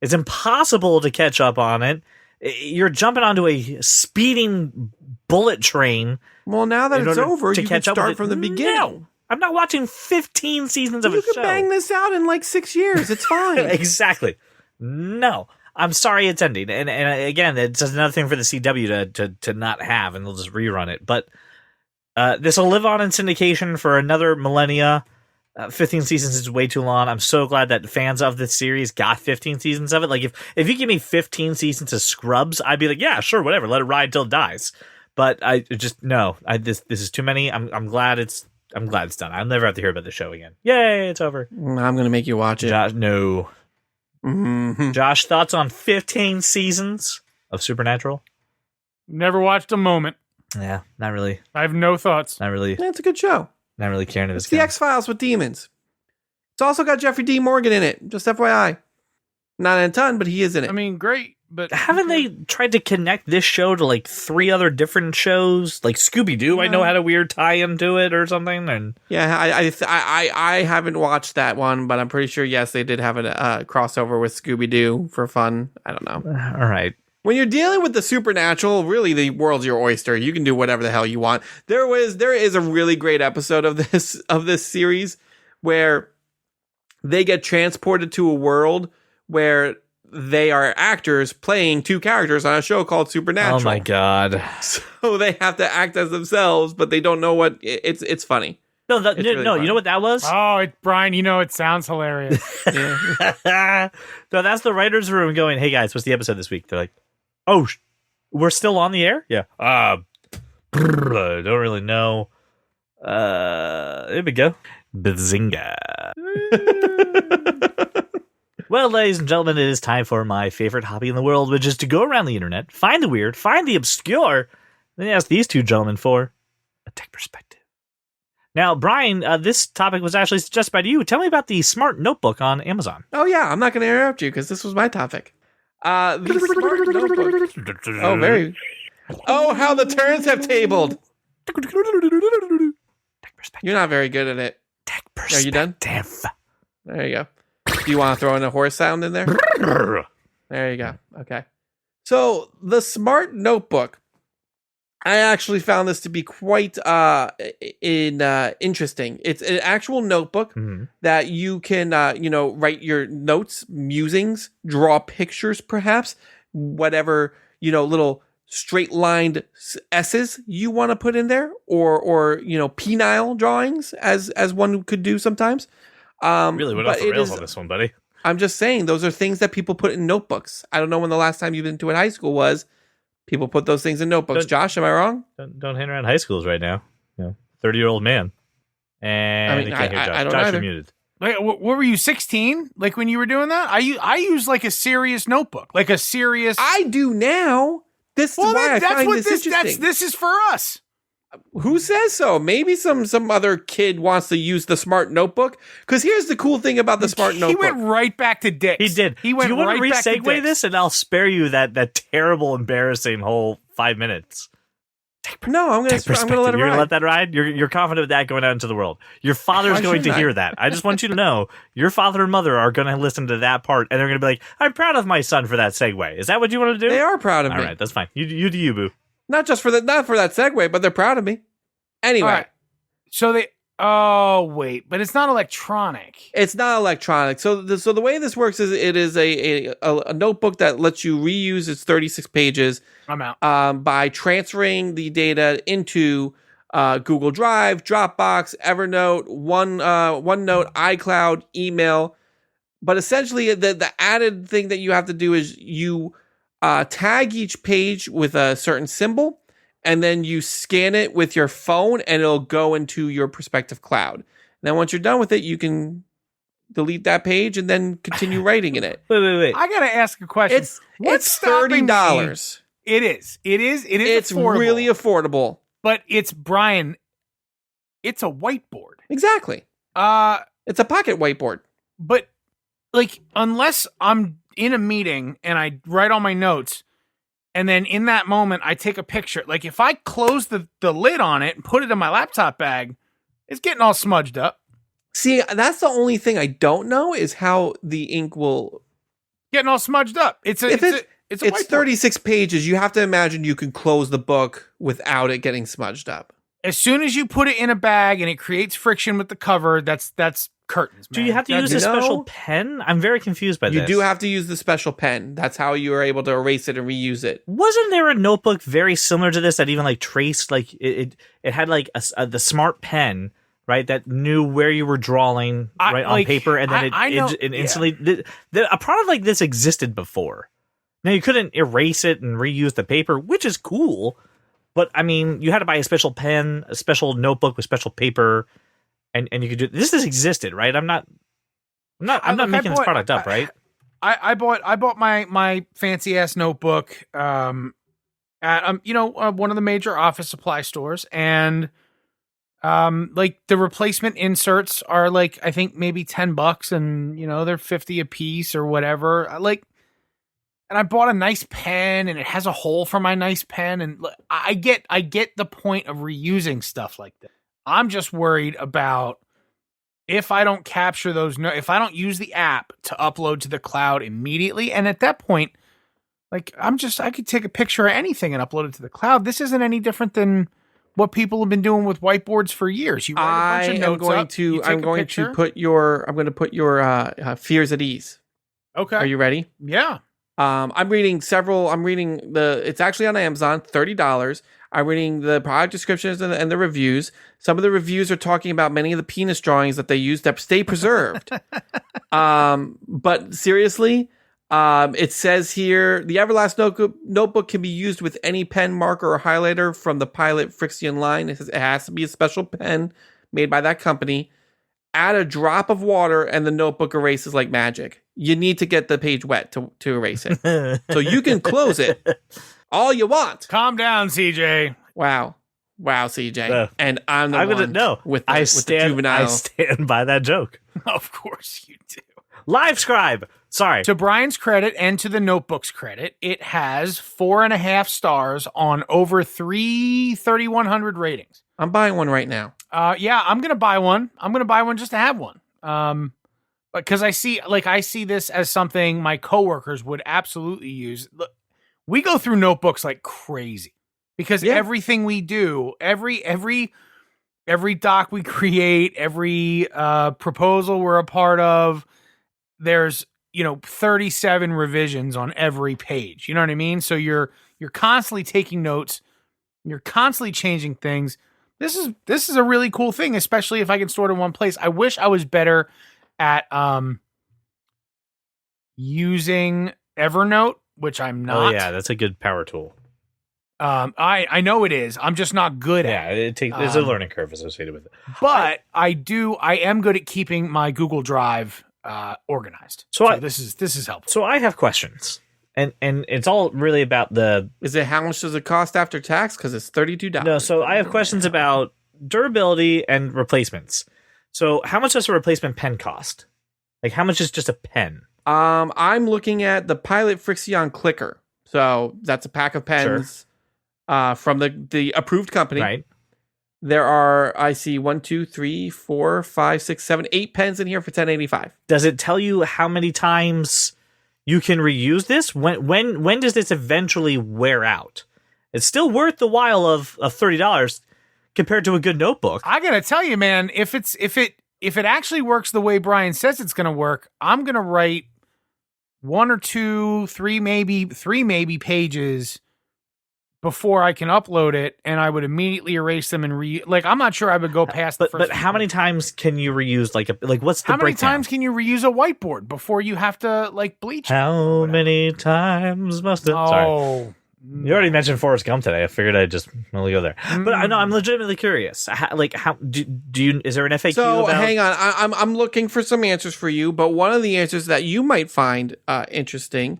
It's impossible to catch up on it. You're jumping onto a speeding bullet train.
Well, now that it's over, you can start from the beginning.
No, I'm not watching 15 seasons of a show.
You can bang this out in like 6 years. It's fine.
Exactly. No. I'm sorry it's ending. And again, it's another thing for the CW to not have, and they'll just rerun it. But this will live on in syndication for another millennia. 15 seasons is way too long. I'm so glad that fans of this series got 15 seasons of it. Like, if you give me 15 seasons of Scrubs, I'd be like, yeah, sure, whatever. Let it ride till it dies. But this is too many. I'm glad it's done. I'll never have to hear about the show again. Yay, it's over.
I'm going to make you watch it.
Josh, no.
Mm-hmm.
Josh, thoughts on 15 seasons of Supernatural?
Never watched a moment.
Yeah, not really.
I have no thoughts.
Not really.
Yeah, it's a good show.
Not really caring to this.
It's the X-Files with demons. It's also got Jeffrey D. Morgan in it. Just FYI. Not in a ton, but he is in it.
I mean, great, but
haven't they tried to connect this show to like 3 other different shows? Like Scooby-Doo, I know had a weird tie-in to it or something. And
yeah, I haven't watched that one, but I'm pretty sure yes, they did have a crossover with Scooby-Doo for fun. I don't know.
All right.
When you're dealing with the supernatural, really the world's your oyster. You can do whatever the hell you want. There is a really great episode of this series where they get transported to a world where they are actors playing 2 characters on a show called Supernatural.
Oh my god!
So they have to act as themselves, but they don't know what it's funny.
No, really no, funny. You know what that was?
Oh, Brian, you know it sounds hilarious.
No, that's the writers' room going, "Hey guys, what's the episode this week?" They're like, "Oh, we're still on the air." Yeah. Don't really know. There we go. Bazinga. Well, ladies and gentlemen, it is time for my favorite hobby in the world, which is to go around the internet, find the weird, find the obscure, then ask these 2 gentlemen for a tech perspective. Now, Brian, this topic was actually suggested by you. Tell me about the Smart Notebook on Amazon.
Oh, yeah. I'm not going to interrupt you because this was my topic. The Smart Notebook. Oh, very. Oh, how the turns have tabled.
Tech perspective.
You're not very good at it.
Tech perspective.
Are you done? There you go. Do you want to throw in a horse sound in there? There you go. Okay. So the Smart Notebook I actually found this to be quite interesting. It's an actual notebook that you can write your notes, musings, draw pictures, perhaps whatever little straight lined S's you want to put in there, or penile drawings as one could do sometimes.
Really went off the rails on this one, buddy.
I'm just saying those are things that people put in notebooks. I don't know when the last time you've been to a high school was. People put those things in notebooks. Josh, am I wrong?
Don't hang around high schools right now. 30-year-old man. And
I mean,
you can't hear Josh.
I don't
Josh,
either.
you're muted.
Like, what were you, 16? Like when you were doing that? I use like a serious notebook, like a serious.
I do now. This is why I find this interesting.
This is for us.
Who says so? Maybe some other kid wants to use the smart notebook. Because here's the cool thing about the smart notebook.
He went right back to Dick's.
He did.
He went
Do you want
right
to
back to
re-segue
Dick's.
this, and I'll spare you that terrible, embarrassing whole 5 minutes?
No, I'm going to let it
You're
ride.
gonna let that ride? You're confident with that going out into the world. Your father's
Why
going to
shouldn't I?
hear that. I just want you to know your father and mother are going to listen to that part, and they're going to be like, "I'm proud of my son for that segue." Is that what you want to do?
They are proud of
All
me.
right, that's fine. You do you, boo.
Not for that segue, but they're proud of me. Anyway,
All right. So they. Oh wait, but it's not electronic.
it's not electronic. So the way this works is it is a notebook that lets you reuse its 36 pages.
I'm out.
By transferring the data into Google Drive, Dropbox, Evernote, OneNote, iCloud, email. But essentially, the added thing that you have to do is you tag each page with a certain symbol, and then you scan it with your phone, and it'll go into your prospective cloud. And then once you're done with it, you can delete that page and then continue writing in it.
Wait.
I gotta ask a question.
It's
stopping
$30.
me? It is.
It's
affordable,
really affordable.
but it's Brian. It's a whiteboard.
Exactly. It's a pocket whiteboard.
But like, unless I'm in a meeting and I write all my notes, and then in that moment I take a picture. Like if I close the lid on it and put it in my laptop bag, it's getting all smudged up.
See, that's the only thing I don't know is how the ink will.
Getting all smudged up. It's a
It's
whiteboard.
36 pages. You have to imagine you can close the book without it getting smudged up.
As soon as you put it in a bag and it creates friction with the cover, that's curtains.
Do
man.
you have to
That's-
use a
No.
special pen? I'm very confused by this.
You do have to use the special pen. That's how you are able to erase it and reuse it.
Wasn't there a notebook very similar to this that even like traced like it had like the smart pen, right, that knew where you were drawing right on paper, and then
I know,
it instantly a product like this existed before. Now you couldn't erase it and reuse the paper, which is cool, but I mean you had to buy a special pen, a special notebook with special paper, and you could do this. Has existed, right? I'm not making this product up, right?
I bought my fancy ass notebook at one of the major office supply stores, and like the replacement inserts are like I think maybe $10, and they're 50 a piece or whatever. And I bought a nice pen, and it has a hole for my nice pen, and I get the point of reusing stuff like that. I'm just worried about if I don't capture those if I don't use the app to upload to the cloud immediately, and at that point, like I could take a picture of anything and upload it to the cloud. This isn't any different than what people have been doing with whiteboards for years. You write a bunch of notes
I'm going to put your fears at ease.
Okay.
Are you ready?
Yeah.
I'm reading it's actually on Amazon, $30. I'm reading the product descriptions and the reviews. Some of the reviews are talking about many of the penis drawings that they use that stay preserved. But seriously, it says here, the Everlast notebook can be used with any pen, marker, or highlighter from the Pilot Frixion line. It says it has to be a special pen made by that company. Add a drop of water and the notebook erases like magic. You need to get the page wet to erase it. So you can close it all you want.
Calm down, CJ.
Wow, CJ. And I'm the one with the juvenile.
I stand by that joke.
Of course you do.
Live scribe. Sorry.
To Brian's credit and to the notebook's credit, it has 4.5 stars on over 3,100 ratings.
I'm buying one right now.
Yeah, I'm gonna buy one. I'm gonna buy one just to have one. Because I see this as something my coworkers would absolutely use. Look, we go through notebooks like crazy. because
Yeah.
everything we do, every doc we create, every proposal we're a part of, there's 37 revisions on every page. You know what I mean? So you're constantly taking notes, you're constantly changing things. This is a really cool thing, especially if I can store it in one place. I wish I was better at using Evernote, which I'm not.
Oh yeah, that's a good power tool.
I know it is. I'm just not good
Yeah,
at it.
there's a learning curve associated with it.
But I am good at keeping my Google Drive organized. So this is helpful.
So I have questions. And it's all really about
Is it how much does it cost after tax? Because it's $32.
No, so I have questions about durability and replacements. So how much does a replacement pen cost? Like how much is just a pen?
I'm looking at the Pilot Frixion Clicker. So that's a pack of pens from the approved company.
Right.
There are, I see 1, 2, 3, 4, 5, 6, 7, 8 pens in here for $10.85.
Does it tell you how many times you can reuse this? When does this eventually wear out? It's still worth the while of $30 compared to a good notebook.
I gotta tell you, man, if it actually works the way Brian says it's gonna work, I'm gonna write 1 or 2, 3 maybe pages before I can upload it, and I would immediately erase them and I'm not sure I would go past the first.
But how many times can you reuse what's the
how many
breakdown?
times can you reuse a whiteboard before you have to bleach it?
How many times must it? Sorry.
Oh,
You already mentioned Forrest Gump today. I figured I'd just only go there. But I know I'm legitimately curious. How do you? Is there an FAQ?
So
about?
hang on, I'm looking for some answers for you. But one of the answers that you might find interesting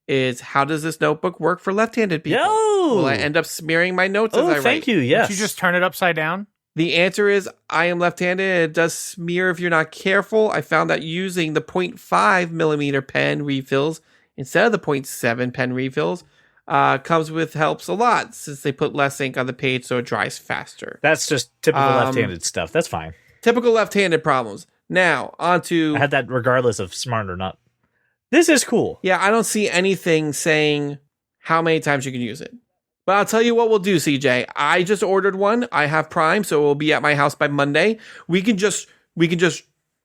is, how does this notebook work for left-handed people?
Yo!
Will I end up smearing my notes as I write?
Thank you. Yes.
Did you just turn it upside down?
The answer is, I am left-handed, and it does smear if you're not careful. I found that using the 0.5 millimeter pen refills instead of the 0.7 pen refills helps a lot, since they put less ink on the page so it dries faster.
That's just typical left-handed stuff. That's fine.
Typical left-handed problems. Now, onto...
I had that regardless of smart or not. This is cool.
Yeah, I don't see anything saying how many times you can use it. But I'll tell you what we'll do, CJ. I just ordered one. I have Prime, so it will be at my house by Monday. We can just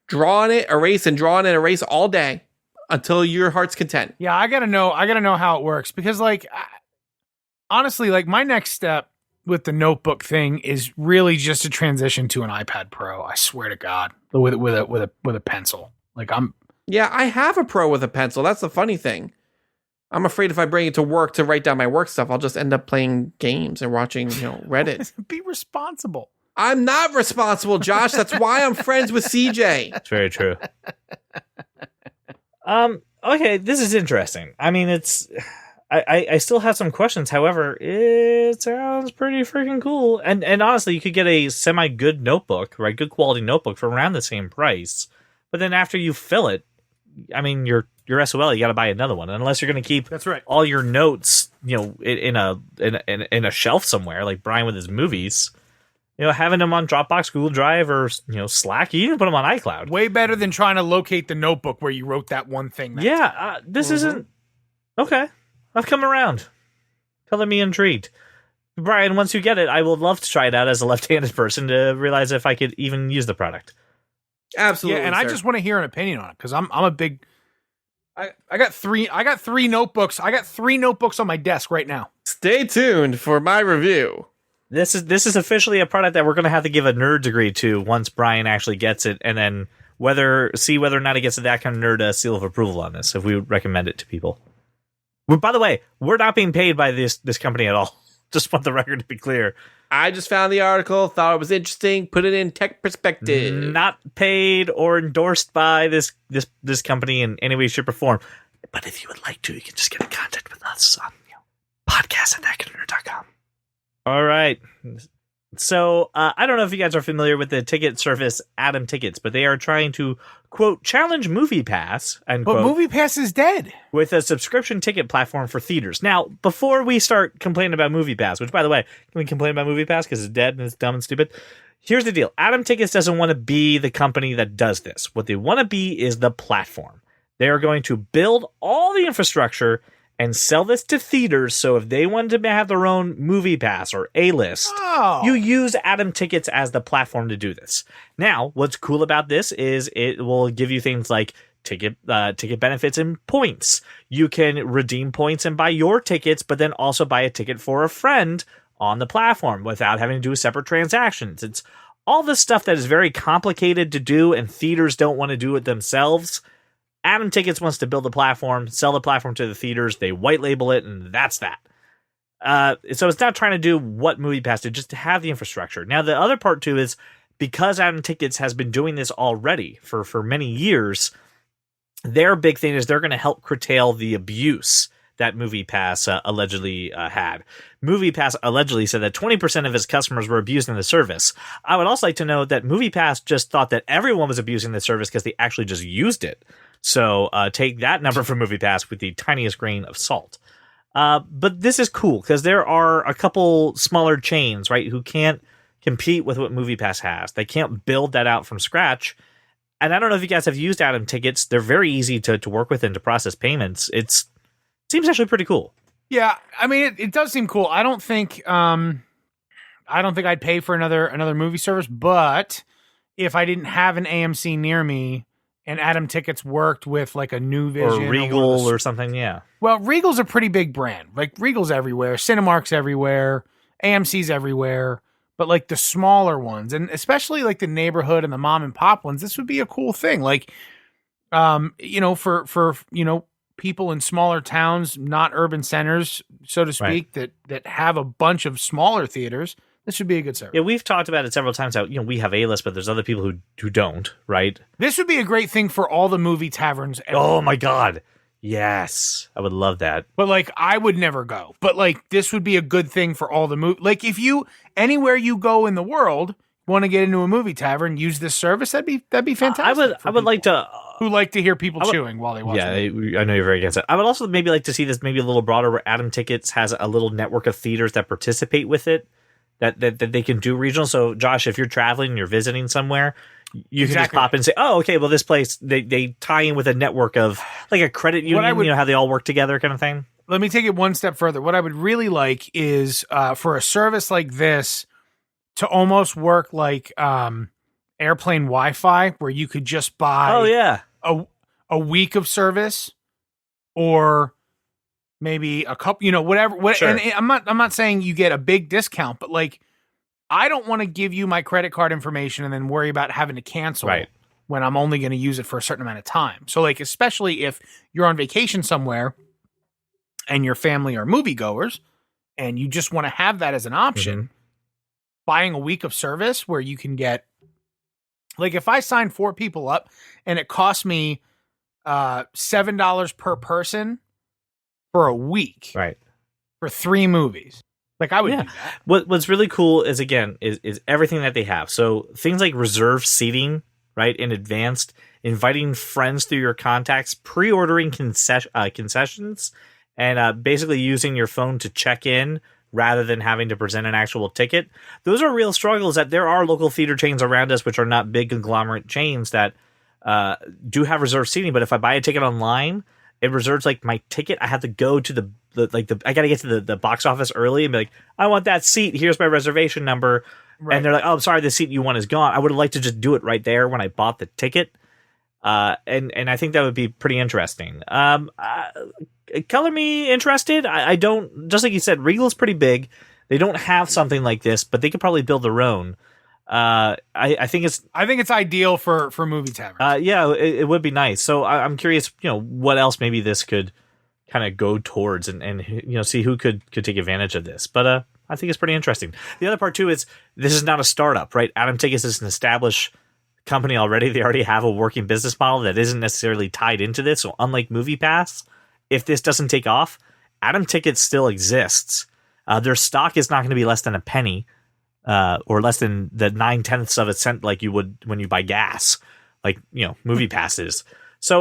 draw on it, erase, and draw on it, erase all day until your heart's content.
Yeah, I gotta know how it works, because honestly, my next step with the notebook thing is really just to transition to an iPad Pro. I swear to God, with a pencil.
Yeah, I have a Pro with a pencil. That's the funny thing. I'm afraid if I bring it to work to write down my work stuff, I'll just end up playing games and watching, Reddit.
Be responsible.
I'm not responsible, Josh. That's why I'm friends with CJ.
That's very true. Okay, this is interesting. I mean, I still have some questions. However, it sounds pretty freaking cool. And honestly, you could get a semi-good notebook, right? Good quality notebook for around the same price. But then after you fill it, I mean, your SOL, you got to buy another one, unless you're going to keep
That's right.
all your notes, in a shelf somewhere, like Brian with his movies. Having them on Dropbox, Google Drive, or Slack. You can put them on iCloud.
Way better than trying to locate the notebook where you wrote that one thing.
This isn't okay. I've come around. Color me intrigued, Brian. Once you get it, I would love to try it out as a left-handed person to realize if I could even use the product.
Absolutely.
Yeah, and
sir.
I just want to hear an opinion on it, because I'm a big. I got three notebooks. I got 3 notebooks on my desk right now.
Stay tuned for my review.
This is officially a product that we're going to have to give a nerd degree to once Brian actually gets it, and then see whether or not he gets that kind of nerd seal of approval on this, if we would recommend it to people. By the way, we're not being paid by this company at all. Just want the record to be clear.
I just found the article, thought it was interesting, put it in tech perspective.
Not paid or endorsed by this company in any way, shape, or form. But if you would like to, you can just get in contact with us on podcast@thatkindernerd.com. All right. So I don't know if you guys are familiar with the ticket service Atom Tickets, but they are trying to, quote, challenge MoviePass,
But
unquote,
MoviePass is dead.
with a subscription ticket platform for theaters. Now, before we start complaining about MoviePass, which, by the way, can we complain about MoviePass because it's dead and it's dumb and stupid? Here's the deal. Atom Tickets doesn't want to be the company that does this. What they want to be is the platform. They are going to build all the infrastructure and sell this to theaters. So if they wanted to have their own movie pass or A-list, you use Atom Tickets as the platform to do this. Now, what's cool about this is it will give you things like ticket benefits and points. You can redeem points and buy your tickets, but then also buy a ticket for a friend on the platform without having to do separate transactions. It's all this stuff that is very complicated to do, and theaters don't want to do it themselves. Atom Tickets wants to build a platform, sell the platform to the theaters, they white label it, and that's that. So it's not trying to do what MoviePass did, just to have the infrastructure. Now, the other part, too, is because Atom Tickets has been doing this already for many years, their big thing is they're going to help curtail the abuse that MoviePass allegedly had. MoviePass allegedly said that 20% of its customers were abusing the service. I would also like to note that MoviePass just thought that everyone was abusing the service because they actually just used it. So take that number from MoviePass with the tiniest grain of salt. But this is cool because there are a couple smaller chains, right, who can't compete with what MoviePass has. They can't build that out from scratch. And I don't know if you guys have used Atom Tickets. They're very easy to work with and to process payments. It seems actually pretty cool.
Yeah, I mean, it does seem cool. I don't think I'd pay for another movie service, but if I didn't have an AMC near me, and Atom Tickets worked with like a New Vision
or Regal or something, yeah.
Well, Regal's a pretty big brand. Like Regal's everywhere, Cinemark's everywhere, AMC's everywhere, but like the smaller ones, and especially like the neighborhood and the mom and pop ones, this would be a cool thing. Like, for people in smaller towns, not urban centers, so to speak, that have a bunch of smaller theaters. This should be a good service.
Yeah, we've talked about it several times. How we have A-list, but there's other people who don't, right?
This would be a great thing for all the movie taverns.
Oh my god, yes, I would love that.
But like, I would never go. But like, this would be a good thing for all the movie. Like, if you anywhere you go in the world want to get into a movie tavern, use this service. That'd be fantastic.
I would like to.
Who like to hear people chewing while they watch.
Yeah, I know you're very against it. I would also maybe like to see this maybe a little broader, where Atom Tickets has a little network of theaters that participate with it. That they can do regional. So, Josh, if you're traveling and you're visiting somewhere, you can just pop in and say, oh, okay, well, this place, they tie in with a network of, like a credit union, how they all work together kind of thing.
Let me take it one step further. What I would really like is for a service like this to almost work like airplane Wi-Fi, where you could just buy a week of service or maybe a couple, whatever.
Sure.
And I'm not saying you get a big discount, but like, I don't want to give you my credit card information and then worry about having to cancel when I'm only going to use it for a certain amount of time. So like, especially if you're on vacation somewhere and your family are moviegoers and you just want to have that as an option, buying a week of service where you can get, like, if I sign 4 people up and it costs me $7 per person for a week,
right,
for 3 movies. Like, I would do that.
What's really cool is, again, is everything that they have. So things like reserved seating, right, in advance, inviting friends through your contacts, pre-ordering concessions, and basically using your phone to check in rather than having to present an actual ticket. Those are real struggles that there are local theater chains around us, which are not big conglomerate chains, that do have reserved seating. But if I buy a ticket online, it reserves like my ticket. I have to go to I got to get to the box office early and be like, I want that seat. Here's my reservation number. Right. And they're like, oh, I'm sorry, the seat you want is gone. I would have liked to just do it right there when I bought the ticket. And I think that would be pretty interesting. Color me interested. I don't, just like you said, Regal's pretty big. They don't have something like this, but they could probably build their own. I think it's
ideal for movie taverns.
Yeah, it would be nice. So I'm curious, what else maybe this could kind of go towards and see who could take advantage of this. But I think it's pretty interesting. The other part too is this is not a startup, right? Atom Tickets is an established company already. They already have a working business model that isn't necessarily tied into this. So unlike MoviePass, if this doesn't take off, Atom Tickets still exists. Their stock is not going to be less than a penny. Or less than the 9/10 of a cent, like you would when you buy gas, like MoviePass is. So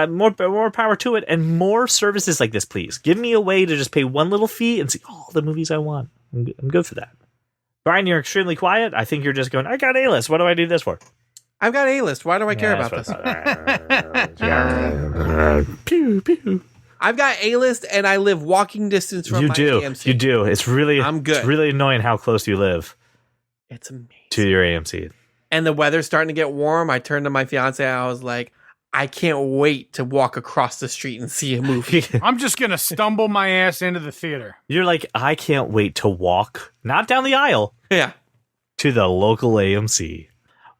more power to it, and more services like this, please. Give me a way to just pay one little fee and see all the movies I want. I'm good for that. Brian, you're extremely quiet. I think you're just going, I got A-list. What do I do this for?
I've got A-list. Why do I care about this?
Pew pew.
I've got A-list, and I live walking distance from my AMC.
You do. It's really,
I'm good.
It's really annoying how close you live
It's amazing.
to your AMC.
And the weather's starting to get warm. I turned to my fiance. I was like, I can't wait to walk across the street and see a movie.
I'm just going to stumble my ass into the theater.
You're like, I can't wait to walk, not down the aisle,
Yeah.
to the local AMC.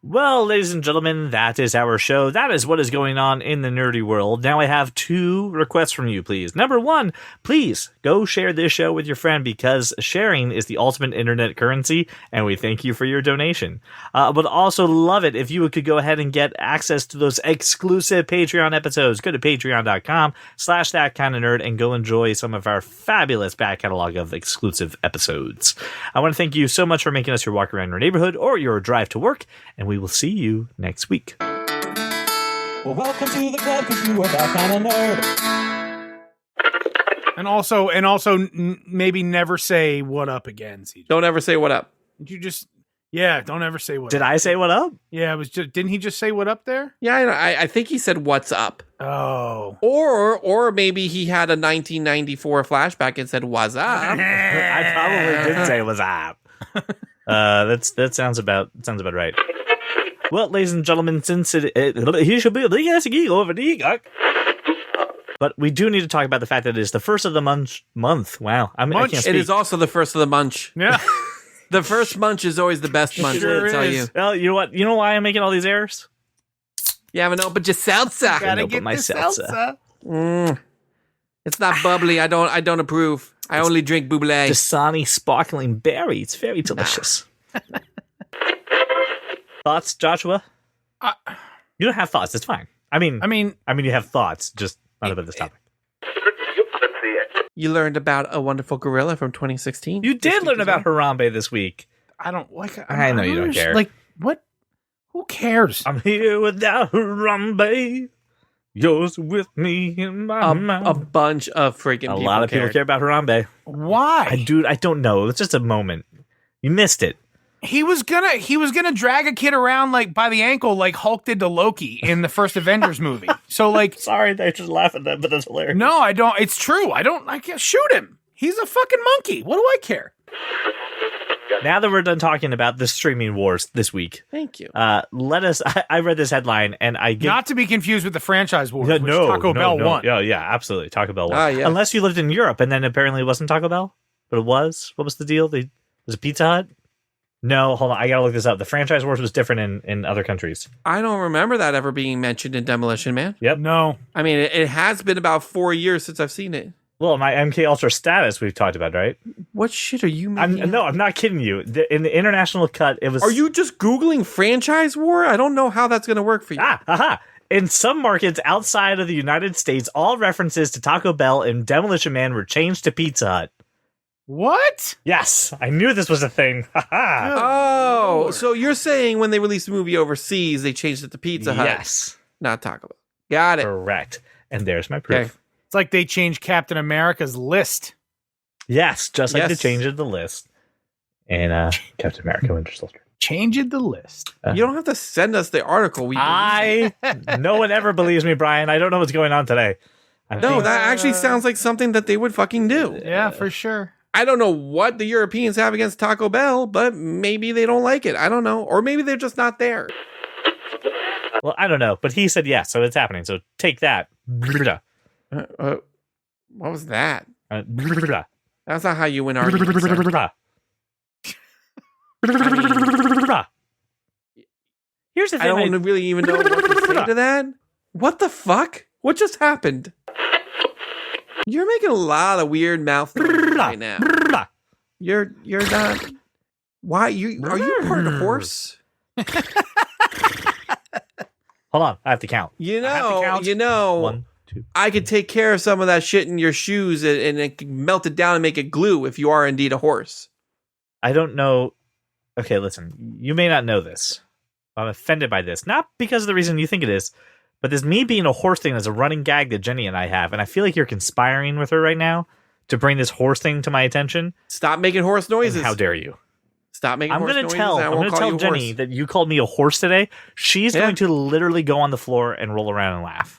Well, ladies and gentlemen, that is our show. That is what is going on in the nerdy world. Now I have 2 requests from you, please. Number 1, please go share this show with your friend because sharing is the ultimate internet currency, and we thank you for your donation. Would also love it if you could go ahead and get access to those exclusive Patreon episodes. Go to patreon.com/thatkindofnerd and go enjoy some of our fabulous back catalog of exclusive episodes. I want to thank you so much for making us your walk around your neighborhood or your drive to work, and we will see you next week.
Well, welcome to the club because you are that kind of nerd.
And also, maybe never say what up again, CJ.
Don't ever say what up.
Did you just, don't ever say what
Did
up.
I say what up?
Yeah, it was just, didn't he just say what up there?
Yeah, I think he said what's up.
Oh.
Or maybe he had a 1994 flashback and said what's up.
I probably did say was up. That sounds about right. Well, ladies and gentlemen, since he should be a big ass geek over the but we do need to talk about the fact that it is the first of the month. Wow, I can't speak.
It is also the first of the munch.
Yeah.
The first munch is always the best munch.
Sure
I tell
is.
you.
Well, you know what? You know why I'm making all these errors?
You haven't opened your seltzer.
Gotta get my seltzer.
It's not bubbly. I don't approve. I only drink bubbly.
Dasani sparkling berry. It's very delicious. Thoughts, Joshua? You don't have thoughts. It's fine. I mean, you have thoughts, just not about this topic.
You learned about a wonderful gorilla from 2016.
You did learn about Harambe this week.
I don't like.
I know you don't care.
Like what? Who cares?
I'm here without Harambe. Yours with me in my mouth.
A bunch of freaking
A
people
lot of people care about Harambe.
Why?
I don't know. It's just a moment. You missed it.
He was gonna drag a kid around like by the ankle like Hulk did to Loki in the first Avengers movie. So like,
sorry, I just laugh at that, but that's hilarious.
No, I don't. It's true. I can't shoot him. He's a fucking monkey. What do I care?
Now that we're done talking about the streaming wars this week,
thank you.
Let us. I read this headline and I get
not to be confused with the franchise wars, which Taco Bell won.
Yeah, absolutely. Taco Bell won.
Yeah.
Unless you lived in Europe and then apparently it wasn't Taco Bell, but it was. What was the deal? Was it Pizza Hut? No, hold on. I gotta look this up. The franchise wars was different in other countries.
I don't remember that ever being mentioned in Demolition Man.
Yep.
No.
I mean, it has been about 4 years since I've seen it.
Well, my MK Ultra status we've talked about, right?
What shit are you making?
I'm not kidding you. In the international cut, it was.
Are you just Googling franchise war? I don't know how that's going to work for you.
In some markets outside of the United States, all references to Taco Bell and Demolition Man were changed to Pizza Hut.
What?
Yes, I knew this was a thing.
Oh, so you're saying when they released a movie overseas, they changed it to Pizza Hut?
Yes.
Not Taco Bell. Got it.
Correct. And there's my proof.
Okay.
It's like they changed Captain America's list.
Yes, just like
Yes.
they changed the list. And Captain America Winter Soldier.
Changed the list.
You don't have to send us the article.
No one ever believes me, Brian. I don't know what's going on today.
No, that actually sounds like something that they would fucking do.
Yeah, for sure.
I don't know what the Europeans have against Taco Bell, but maybe they don't like it. I don't know. Or maybe they're just not there.
Well, I don't know, but he said yes, so it's happening. So take that.
What was that? That's not how you win arguments. sir.
Here's the
I
thing.
don't really even know what to say to that. What the fuck? What just happened? You're making a lot of weird mouth noises right now. You're not. Why are you part of the horse?
Hold on, I have to count.
You
I have to count.
know.
1, 2.
I could take care of some of that shit in your shoes and it can melt it down and make it glue if you are indeed a horse.
I don't know. Okay, listen. You may not know this. I'm offended by this, not because of the reason you think it is, but this me being a horse thing is a running gag that Jenny and I have, and I feel like you're conspiring with her right now to bring this horse thing to my attention.
Stop making horse noises.
And how dare you?
Stop making
I'm
horse
going
noises.
to tell.
and I
I'm
won't
going to
call
tell
you a
Jenny
horse.
that you called me a horse today. She's
Yeah.
going to literally go on the floor and roll around and laugh.